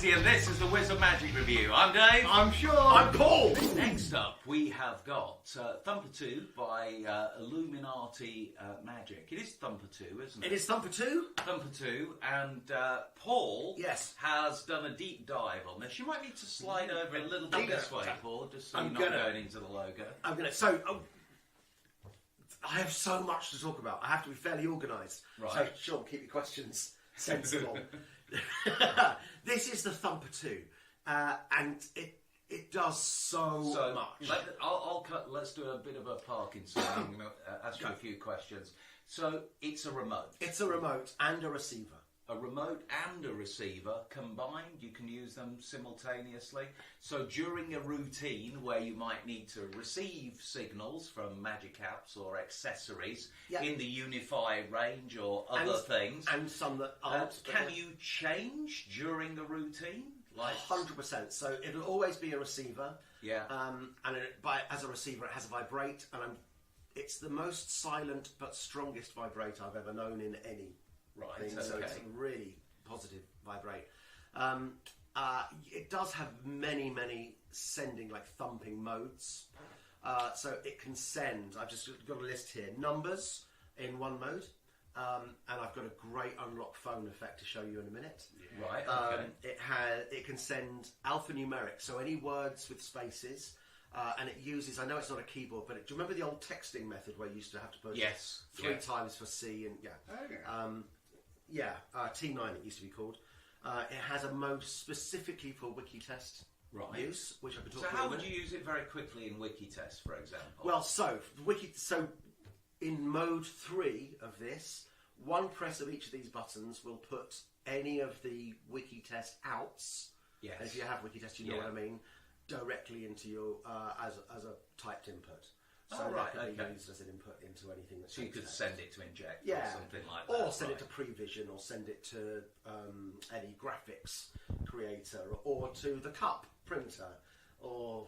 Lindsay, and this is the Wizard Magic Review. I'm Dave. I'm Sean. I'm Paul. Next up, we have got Thumper 2 by Illuminati Magic. It is Thumper 2, isn't it? It is Thumper 2. Thumper 2, and Paul Yes. has done a deep dive on this. You might need to slide over a little bit this way, Paul, just so you're not going into the logo. I'm going to... I have so much to talk about. I have to be fairly organised. Right. So, Sean, keep your questions sensible. This is the Thumper 2. And it does so much. Let's do a bit of a parking scene. I'm going to ask you a few questions. So, it's a remote. It's a remote and a receiver. A remote and a receiver combined, you can use them simultaneously. So during a routine where you might need to receive signals from magic apps or accessories in the Unifi range or other things. And some that aren't. Can you change during the routine? Like 100%. So it'll always be a receiver. Yeah. And as a receiver, it has a vibrate. And it's the most silent but strongest vibrate I've ever known in any. Right, So it's a really positive vibrate. It does have many sending, like thumping modes. So it can send, I've just got a list here, numbers in one mode. And I've got a great unlock phone effect to show you in a minute. Yeah. Right, okay. It can send alphanumeric, so any words with spaces. And it uses, I know it's not a keyboard, but do you remember the old texting method where you used to have to push three times for C and T9 it used to be called. It has a mode specifically for Wikitest use, which I could talk about. So how would you use it very quickly in Wikitest, for example? Well, so in mode 3 of this, one press of each of these buttons will put any of the Wikitest outs. Yes. And if you have Wikitest, you know what I mean. Directly into your as a typed input. So that could be used as an input into anything that's. So you could send it to inject or something like that. Or send it to Prevision, or send it to any graphics creator, or to the cup printer, or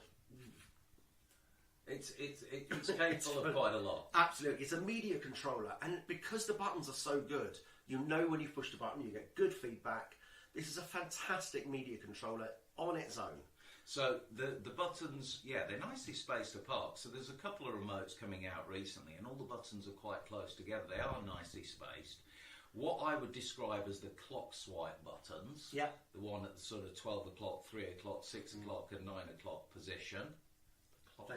it's capable of quite a lot. Absolutely, it's a media controller, and because the buttons are so good, you know when you push the button, you get good feedback. This is a fantastic media controller on its own. So the buttons, they're nicely spaced apart. So there's a couple of remotes coming out recently, and all the buttons are quite close together. They are nicely spaced. What I would describe as the clock swipe buttons, the one at the sort of 12 o'clock, 3 o'clock, 6 o'clock and 9 o'clock position.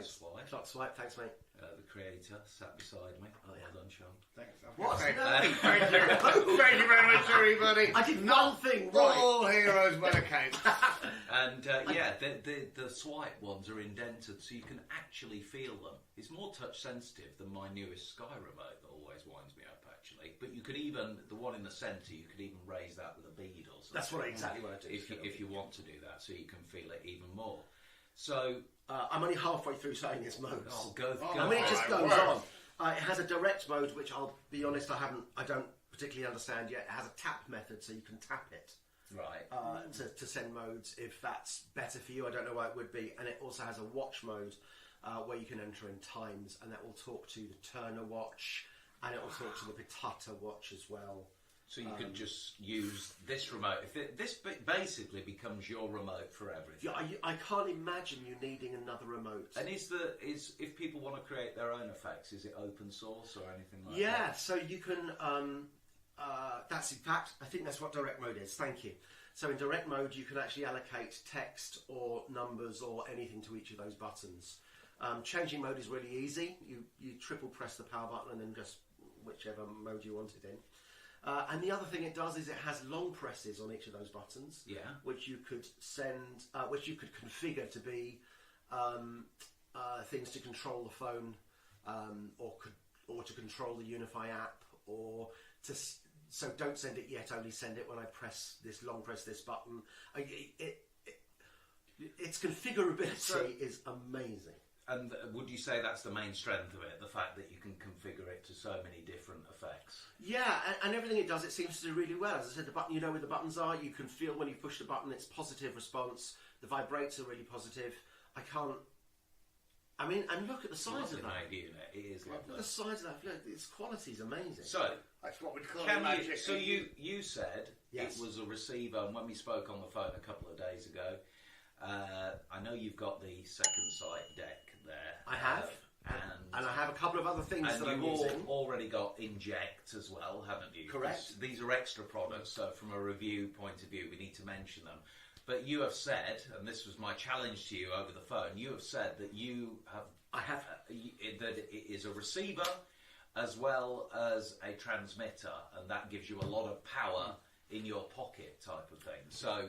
Swipe. Clock swipe, thanks mate. The creator sat beside me. Well done, Sean. Thanks. What? Thank you very much, everybody. I did one thing right. All heroes will account. And the swipe ones are indented, so you can actually feel them. It's more touch sensitive than my newest Sky remote that always winds me up, actually. But you could even, the one in the centre, you could even raise that with a bead or something. That's exactly what I do. If you want to do that, so you can feel it even more. So I'm only halfway through saying its modes. Go. I mean, it just goes on. It has a direct mode, which I'll be honest, I don't particularly understand yet. It has a tap method, so you can tap it. Right. To send modes if that's better for you. I don't know why it would be. And it also has a watch mode where you can enter in times, and that will talk to the Turner watch, and it will talk to the Pitata watch as well. So you can just use this remote. This basically becomes your remote for everything. Yeah, I can't imagine you needing another remote. And if people want to create their own effects, is it open source or anything like that? Yeah, so you can. That's in fact, I think that's what direct mode is. Thank you. So in direct mode, you can actually allocate text or numbers or anything to each of those buttons. Changing mode is really easy. You triple press the power button and then just whichever mode you want it in. And the other thing it does is it has long presses on each of those buttons, which you could send, which you could configure to be things to control the phone, or to control the Unifi app, or to. So don't send it yet. Only send it when I press this this button. Its configurability is amazing. And would you say that's the main strength of it, the fact that you can configure it to so many different effects? Yeah, and everything it does, it seems to do really well. As I said, the button, you know where the buttons are, you can feel when you push the button, it's positive response. The vibrates are really positive. I can't I mean, and look at the size of that. Made unit. It is Look lovely. at the size of that. Look, its quality is amazing. So, That's what we'd call can magic. you, so you said Yes. it was a receiver, and when we spoke on the phone a couple of days ago, I know you've got the second sight deck there. I have. And I have a couple of other things and that I'm you've using. already got Inject as well, haven't you? Correct. These are extra products, so from a review point of view, we need to mention them. But you have said, and this was my challenge to you over the phone, you have said that you have... I have. That it is a receiver as well as a transmitter, and that gives you a lot of power in your pocket type of thing. So...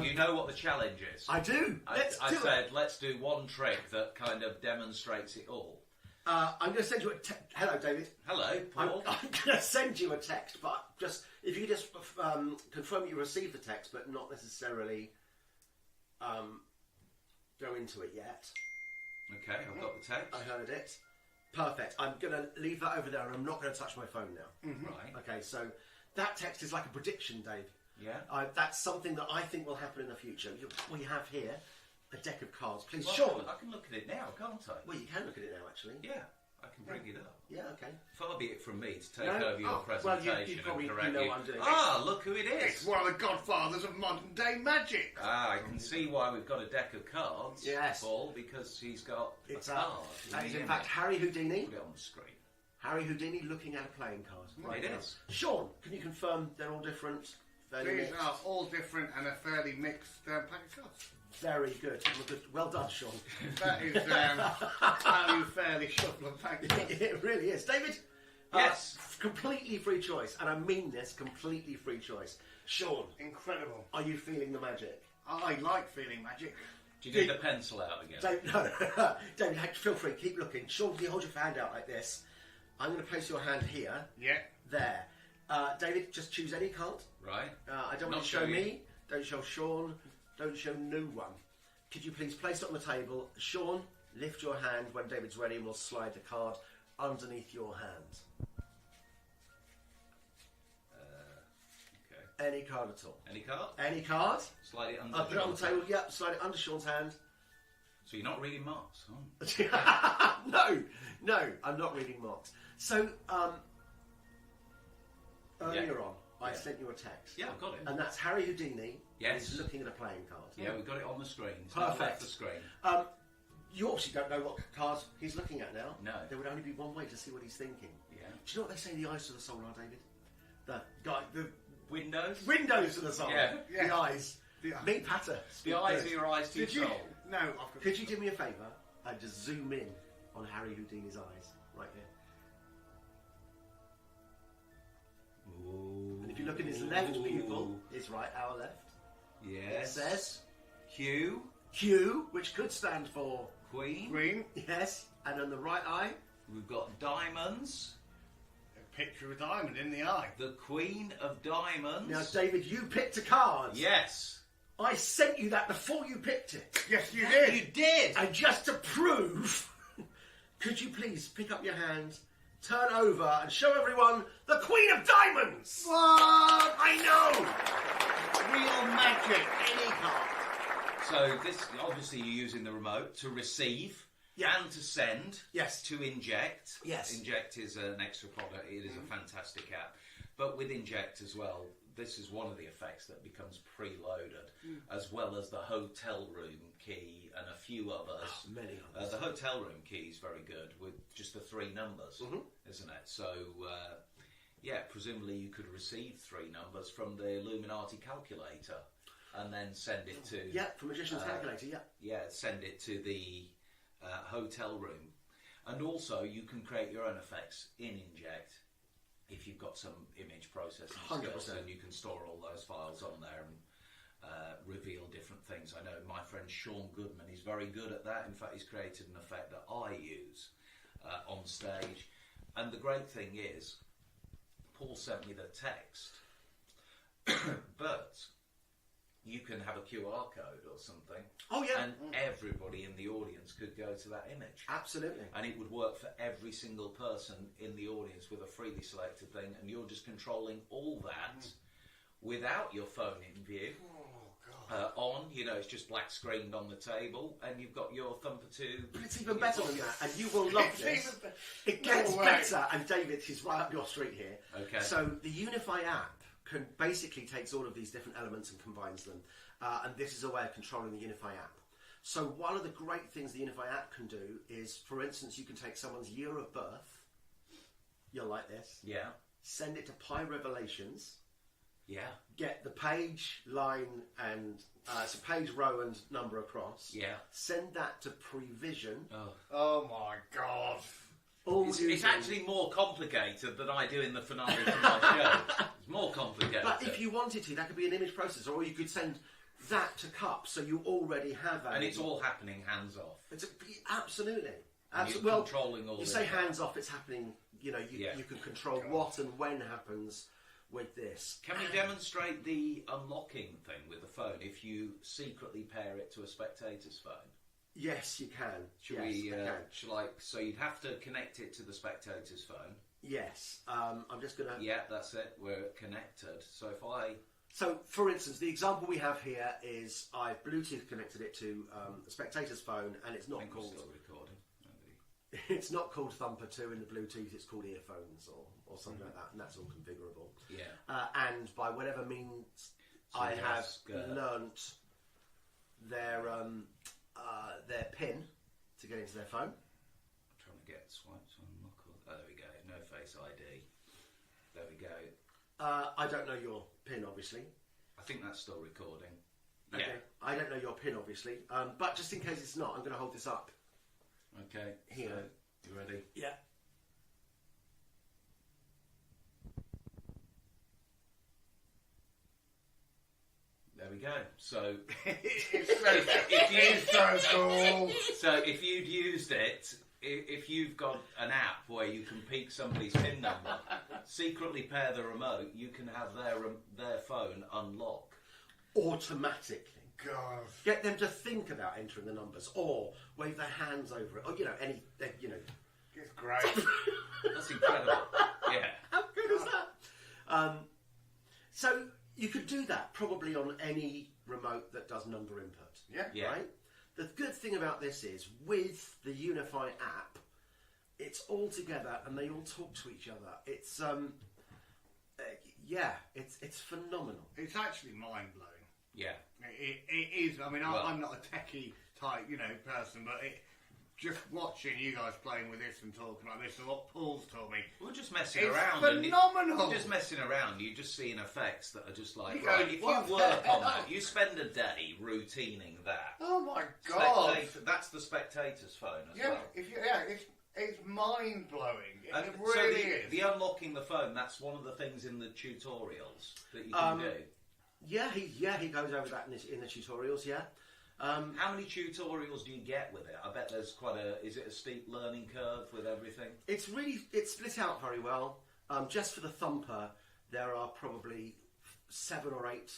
you know what the challenge is. I do. I said, let's do one trick that kind of demonstrates it all. I'm going to send you a hello, David. Hello, Paul. I'm going to send you a text, but just if you just confirm you received the text, but not necessarily go into it yet. Okay, I've got the text. I heard it. Perfect. I'm going to leave that over there, and I'm not going to touch my phone now. Right. Okay, so that text is like a prediction, Dave. Yeah. That's something that I think will happen in the future. We have here a deck of cards. Please, Well, Sean. I can look at it now, can't I? Well, you can look at it now, actually. Yeah, I can bring it up. Yeah, okay. Far be it from me to take No? over your Oh, well, presentation you probably and correct know you. what I'm doing. Ah, look who it It's is. one of the godfathers of modern day magic. Ah, I can see why we've got a deck of cards, Yes. Paul, because he's got It's a card. that is in the fact image. Harry Houdini. Put it on the screen. Harry Houdini looking at a playing card. It now. is. Sean, can you confirm they're all different? Fairly These mixed? are all different and a fairly mixed pack of cards. Very good. Well done, Sean. That is how you fairly shuffle a pack of cards. It really is. David? Yes. Completely free choice. And I mean this, completely free choice. Sean, Incredible. are you feeling the magic? I like feeling magic. Do you need the pencil out again? No. David, feel free. Keep looking. Sean, can you hold your hand out like this? I'm going to place your hand here. Yeah. There. David, just choose any card. Right. I don't want Not to show show you. me. Don't show Sean. Don't show no one. Could you please place it on the table? Sean, lift your hand when David's ready and we'll slide the card underneath your hand. Okay. Any card at all. Any card? Any card? Slide it under. I'll put it on the table. Yep, slide it under Sean's hand. So you're not reading marks? Oh. No, I'm not reading marks. So, earlier on, I sent you a text. Yeah, I've got it. And that's Harry Houdini. Yes. Who's looking at a playing card. Yeah, we've got it on the screen. It's not Perfect. left the screen. You obviously don't know what card he's looking at now. No. There would only be one way to see what he's thinking. Yeah. Do you know what they say the eyes to the soul are, David? The Windows? windows to the soul. Yeah. Yeah. The eyes. The Meet Patter. The eyes are your eyes to your Did you? soul. No, I've got... Could you do me a favour and just zoom in on Harry Houdini's eyes right there? Ooh. And if you look at his left pupil, his right, our left, it Yes. says Q. Q, which could stand for Queen. Green. yes, and on the right eye, We've got diamonds. A picture of a diamond in the eye. The Queen of Diamonds. now David, you picked a card. Yes. I sent you that before you picked it. Yes, you You did. did. And just to prove, could you please pick up your hand, turn over, and show everyone the Queen of Diamonds? What? I know! Real magic. Any card. So this, obviously you're using the remote to receive Yeah. and to send. Yes. To inject. Yes. Inject is an extra product. It is a fantastic app. But with Inject as well, this is one of the effects that becomes preloaded, as well as the hotel room key and a few others. Many others. The hotel room key is very good with just the 3 numbers, isn't it? So, yeah, presumably you could receive 3 numbers from the Illuminati calculator and then send it to... Yeah, from Magician's Calculator, yeah. Yeah, send it to the hotel room. And also, you can create your own effects in Inject if you've got some image processing skills, 100%. and you can store all those files on there and reveal different things. I know my friend Sean Goodman, he's very good at that. In fact, he's created an effect that I use on stage. And the great thing is, Paul sent me the text, but you can have a QR code or something. Oh, yeah. And everybody in the audience could go to that image. Absolutely. And it would work for every single person in the audience with a freely selected thing, and you're just controlling all that without your phone in view. on. You know, it's just black screened on the table, and you've got your Thumper 2. But it's even better than that, and you will love this. It gets better, and David is right up your street here. Okay. So the Unifi app can basically takes all of these different elements and combines them, and this is a way of controlling the Unifi app. So one of the great things the Unifi app can do is, for instance, you can take someone's year of birth. You'll like this. Yeah. Send it to Pi Revelations. Yeah. Get the page, line, and so page, row, and number across. Yeah. Send that to Prevision. Oh my God. It's actually more complicated than I do in the finale of my show. It's more complicated. But if you wanted to, that could be an image processor, or you could send that to Cup, so you already have that. And it's all happening hands off. Absolutely. Well, controlling all. You say hands off, it's happening. You know, you can control what and when happens with this. Can we demonstrate the unlocking thing with the phone if you secretly pair it to a spectator's phone? Yes, you can. So you'd have to connect it to the spectator's phone. Yes. I'm just going to... Yeah, that's it. We're connected. So, for instance, the example we have here is I've Bluetooth connected it to a spectator's phone, and it's not called... Still recording. It's not called Thumper 2 in the Bluetooth, it's called earphones or something like that, and that's all configurable. Yeah. And by whatever means I have learnt their PIN to get into their phone. I'm trying to get swipes on unlock. Oh, there we go. No Face ID. There we go. I don't know your PIN, obviously. I think that's still recording. Okay. Yeah. I don't know your PIN, obviously. But just in case it's not, I'm going to hold this up. Okay. Here. So, you ready? Yeah. There we go. So, It's so cool. So if you'd used it, if you've got an app where you can peek somebody's PIN number, secretly pair the remote, you can have their phone unlock automatically. God. Get them to think about entering the numbers, or wave their hands over it, or It's great. That's incredible. Yeah. How good is that? So you could do that probably on any remote that does number input. Yeah. Right? The good thing about this is, with the Unifi app, it's all together and they all talk to each other. It's it's phenomenal. It's actually mind blowing. Yeah. It is. I mean, I'm not a techie type, person, but just watching you guys playing with this and talking like this, and what Paul's told me, we're just messing it's around. Phenomenal. You're just messing around. You're just seeing effects that are just like, if you work on that, you spend a day routining that. Oh my God! That's the spectator's phone as well. It's mind blowing. It So really is. the unlocking the phone. That's one of the things in the tutorials that you can do. Yeah, he goes over that in the tutorials. Yeah. How many tutorials do you get with it? I bet there's is it a steep learning curve with everything? It's split out very well. Just for the Thumper, there are probably 7 or 8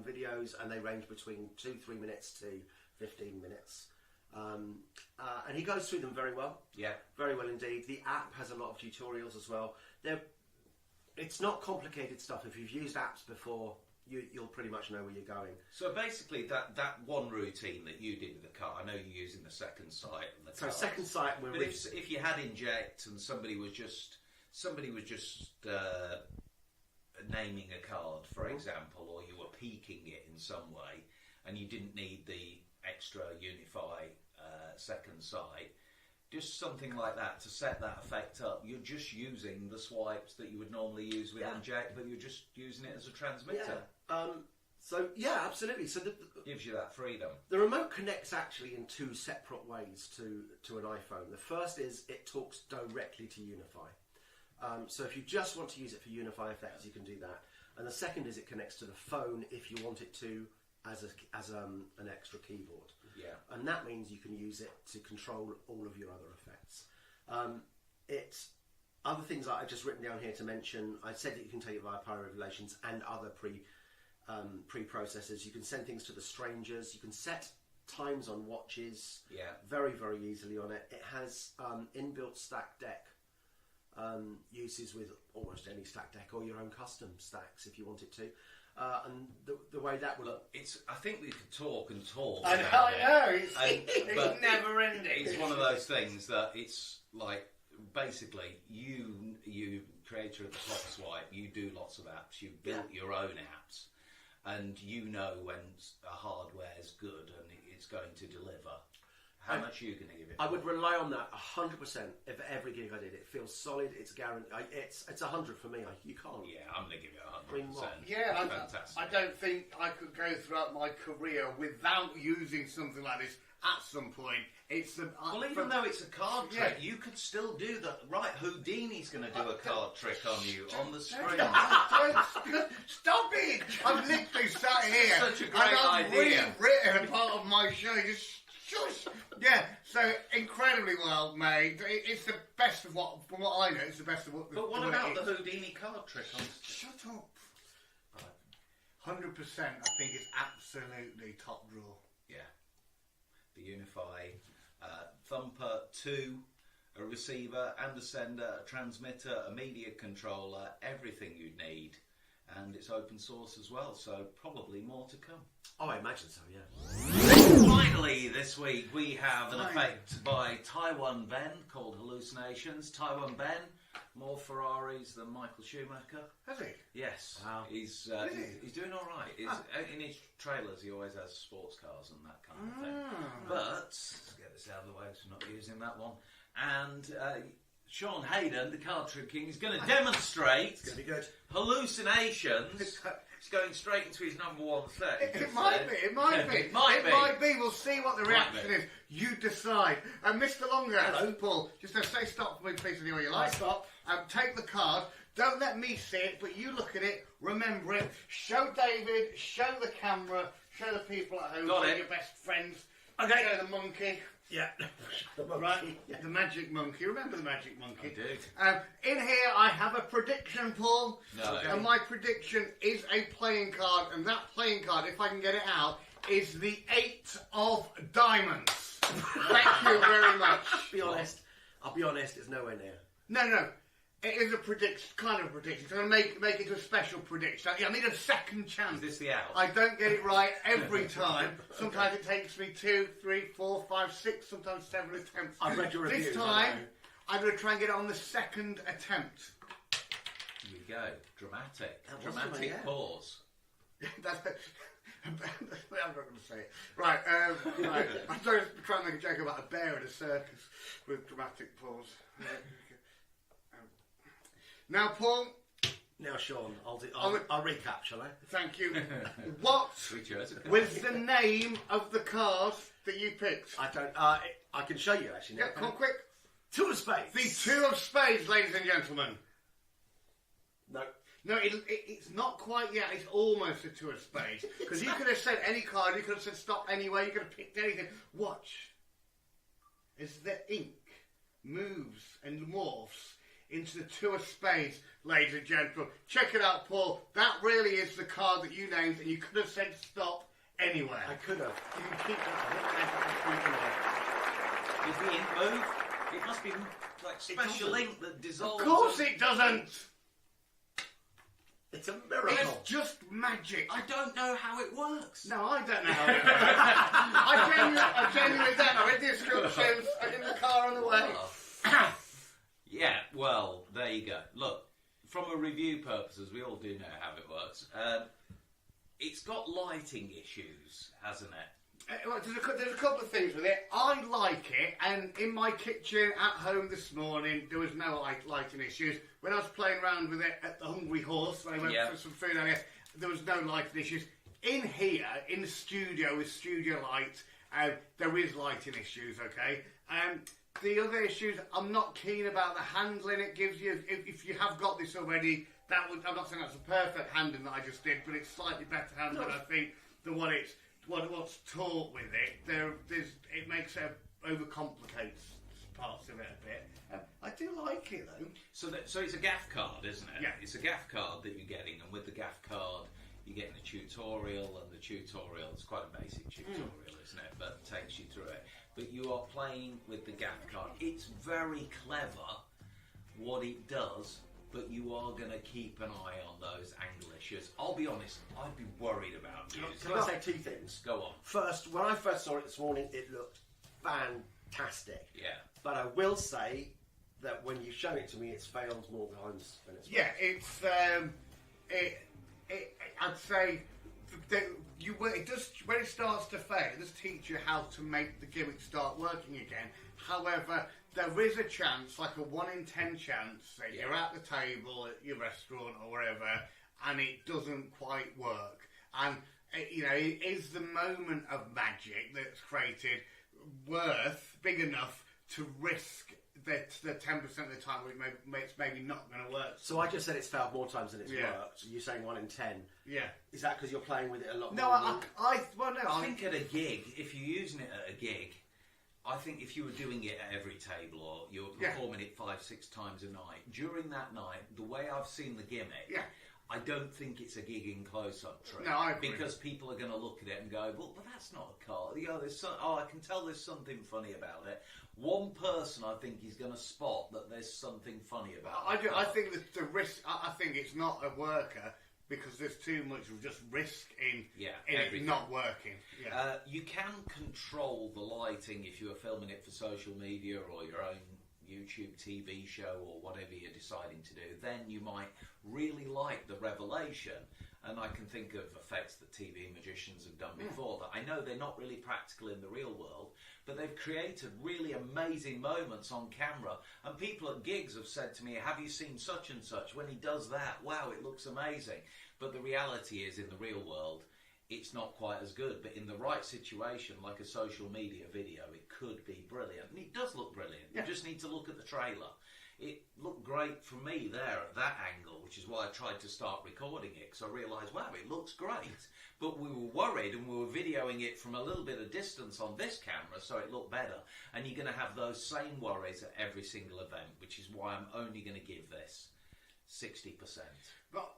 videos, and they range between 2-3 minutes to 15 minutes. And he goes through them very well. Yeah. Very well indeed. The app has a lot of tutorials as well. It's not complicated stuff. If you've used apps before, you'll pretty much know where you're going. So basically, that one routine that you did with the car, I know you're using the second sight and the car. So second sight, but if you had inject and somebody was just naming a card, for example, or you were peeking it in some way, and you didn't need the extra Unifi second sight, just something like that to set that effect up. You're just using the swipes that you would normally use with inject, but you're just using it as a transmitter. Yeah. Absolutely. So gives you that freedom. The remote connects actually in 2 separate ways to an iPhone. The first is it talks directly to Unifi. So if you just want to use it for Unifi effects, you can do that. And the second is it connects to the phone if you want it to as an extra keyboard. Yeah. And that means you can use it to control all of your other effects. It's other things that I've just written down here to mention. I said that you can take it via Pi Revelations and other pre-processors. You can send things to the strangers. You can set times on watches. Yeah. Very, very easily on it. It has inbuilt stack deck uses with almost any stack deck, or your own custom stacks if you want it to. and the way that will. I think we could talk and talk. I know. It's never ending. It's one of those things that it's like basically you creator of the Top Swipe, you do lots of apps. You built your own apps, and you know when a hardware is good and it's going to deliver. How much are you going to give it? I would rely on that 100% of every gig I did. It feels solid. It's guaranteed. It's 100 for me. You can't. Yeah, I'm going to give it 100%. Yeah, fantastic. I don't think I could go throughout my career without using something like this at some point. Even though it's a card trick, you could still do that. Right, Houdini's going to do a card trick on you on the screen. Stop it! I've literally sat here Such a great and I've idea. rewritten a part of my show. Just shush. Yeah, so incredibly well made. It's the best of what, from what I know, it's the best of what. But what about the Houdini card trick on? Shut up. 100%. I think it's absolutely top drawer. Yeah, the Unifi Thumper 2, a receiver and a sender, a transmitter, a media controller, everything you'd need, and it's open source as well, so probably more to come. Oh, I imagine so, yeah. Finally, this week we have an effect by Taiwan Ben called Hallucinations. Taiwan Ben, more Ferraris than Michael Schumacher. Has he? Yes. Wow. He's doing all right. In his trailers, he always has sports cars and that kind of thing. But let's get this out of the way, so we're not using that one. And Sean Heydon, the card trick king, is going to demonstrate It's going to be good. hallucinations. It's going straight into his number one set. It might be. It might be. We'll see what the reaction is. You decide. And Mr. Longhurst, Paul, just say stop for me, please, anywhere you like. Stop. Take the card. Don't let me see it, but you look at it, remember it. Show David, show the camera, show the people at home, show your best friends. Okay. Show the monkey. Yeah. Right, the magic monkey. Remember the magic monkey? I do. In here, I have a prediction, Paul. No. And my prediction is a playing card, and that playing card, if I can get it out, is the 8 of Diamonds. Thank you very much. I'll be honest, it's nowhere near. No. It is a prediction, kind of a prediction. So I'm going to make it a special prediction. I need a second chance. Is this the out? I don't get it right every time. Sometimes it takes me 2, 3, 4, 5, 6, sometimes 7 attempts. I've read your reviews. This time, I'm going to try and get it on the second attempt. Here we go. Dramatic. That was Dramatic funny, yeah. pause. I'm not going to say it. Right. I'm trying to make a joke about a bear in a circus with dramatic pause. Now, Paul. Now, Sean, I'll recap, shall I? Thank you. What was the name of the card that you picked? I don't. I can show you actually. Yeah, come on, quick. 2 of spades. The 2 of spades, ladies and gentlemen. No, it's not quite yet. It's almost a 2 of spades. Because you could have said any card. You could have said stop anywhere. You could have picked anything. Watch as the ink moves and morphs into the 2 of spades, ladies and gentlemen. Check it out, Paul. That really is the card that you named, and you could have said stop anywhere. I could have. You can keep that. Does the ink move? It must be like special ink that dissolves. Of course it doesn't. It's a miracle. It's just magic. I don't know how it works. No, I don't know how it works. I genuinely don't. I read the instructions. I'm in the car on the way. Yeah, well, there you go. Look, from a review purposes, we all do know how it works. It's got lighting issues, hasn't it? Well, there's a couple of things with it. I like it, and in my kitchen at home this morning, there was no lighting issues. When I was playing around with it at the Hungry Horse, when I went for some food earlier, there was no lighting issues. In here, in the studio with Studio Light, there is lighting issues, okay? The other issues, I'm not keen about the handling it gives you. If you have got this already, I'm not saying that's a perfect handling that I just did, but it's slightly better handling, I think, than what's taught with it. It makes it overcomplicates parts of it a bit. I do like it though. So it's a gaff card, isn't it? Yeah. It's a gaff card that you're getting, and with the gaff card, you're getting a tutorial, and the tutorial is quite a basic tutorial, isn't it? But it takes you through it. But you are playing with the gaff card. It's very clever what it does but you are going to keep an eye on those angle issues. I'll be honest, I'd be worried about you. Can I say 2 things? Go on. First, when I first saw it this morning, it looked fantastic. Yeah. But I will say that when you've shown it to me, it's failed more times than it's Yeah, it's I'd say it does, when it starts to fail, it does teach you how to make the gimmick start working again. However, there is a chance, like a 1 in 10 chance, that you're at the table at your restaurant or wherever, and it doesn't quite work. And is the moment of magic that's created big enough to risk the 10% of the time it's maybe not going to work? So I just said it's failed more times than it's worked. You're saying 1 in 10. Yeah. Is that because you're playing with it a lot no, more? I think at a gig, if you're using it at a gig, I think if you were doing it at every table or you're performing it 5-6 times a night, during that night, the way I've seen the gimmick, I don't think it's a gigging close-up trick. No, I agree. Because people are going to look at it and go, well, but that's not a card. I can tell there's something funny about it. One person, I think, is going to spot that there's something funny about it. I think that the risk, I think it's not a worker because there's too much of just risk in it not working. Yeah. You can control the lighting if you are filming it for social media or your own YouTube TV show or whatever you're deciding to do. Then you might really like the revelation, and I can think of effects that TV magicians have done before that I know they're not really practical in the real world, but they've created really amazing moments on camera, and people at gigs have said to me, have you seen such and such? When he does that, wow, it looks amazing. But the reality is, in the real world, it's not quite as good, but in the right situation, like a social media video, it could be brilliant. And it does look brilliant. You just need to look at the trailer. It looked great for me there at that angle, which is why I tried to start recording it, because I realised, wow, it looks great. But we were worried, and we were videoing it from a little bit of distance on this camera, so it looked better. And you're going to have those same worries at every single event, which is why I'm only going to give this 60%. But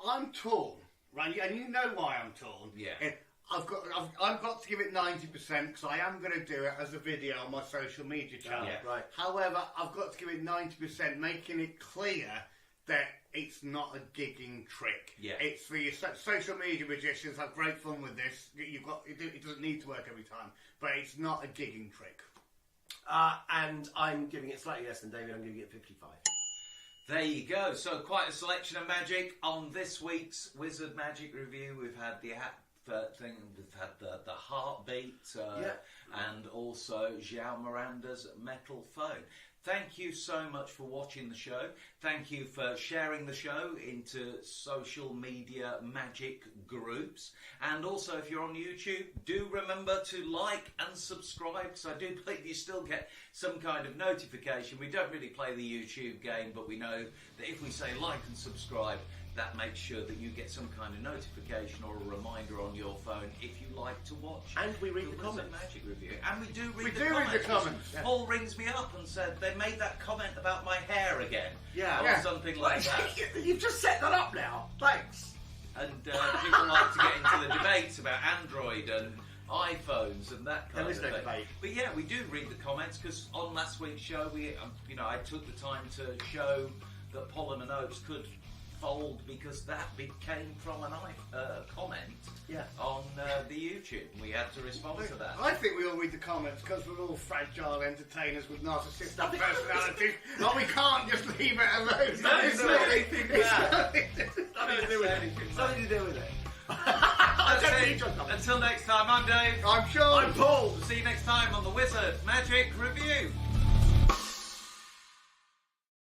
I'm torn. Right, and you know why I'm torn. Yeah. And I've got to give it 90% because I am going to do it as a video on my social media channel. Yeah, right. However, I've got to give it 90%, making it clear that it's not a gigging trick. Yeah. It's for your social media magicians. Have great fun with this. It doesn't need to work every time, but it's not a gigging trick. And I'm giving it slightly less than David. I'm giving it 55. There you go. So quite a selection of magic on this week's Wizard Magic Review. We've had the app thing, we've had the heartbeat, and also João Miranda's metal phone. Thank you so much for watching the show. Thank you for sharing the show into social media magic groups. And also, if you're on YouTube, do remember to like and subscribe, because I do believe you still get some kind of notification. We don't really play the YouTube game, but we know that if we say like and subscribe, that makes sure that you get some kind of notification or a reminder on your phone if you like to watch. And we read the Wizard comments. Magic Review. And we do read We the do comments. read the comments. Yeah. Paul rings me up and said they made that comment about my hair again. Yeah. Or something like that. You've just set that up now. Thanks. And people like to get into the debates about Android and iPhones and that kind There is of no thing. debate. But yeah, we do read the comments, because on last week's show, I took the time to show that Pollen and Oaks could fold, because that came from a comment on the YouTube. We had to respond to that. I think we all read the comments because we're all fragile entertainers with narcissistic personalities. But we can't just leave it alone. It's not anything bad. Nothing to do with it. Nothing to do with it. Until next time, I'm Dave. I'm Sean. I'm Paul. See you next time on the Wizard Magic Review.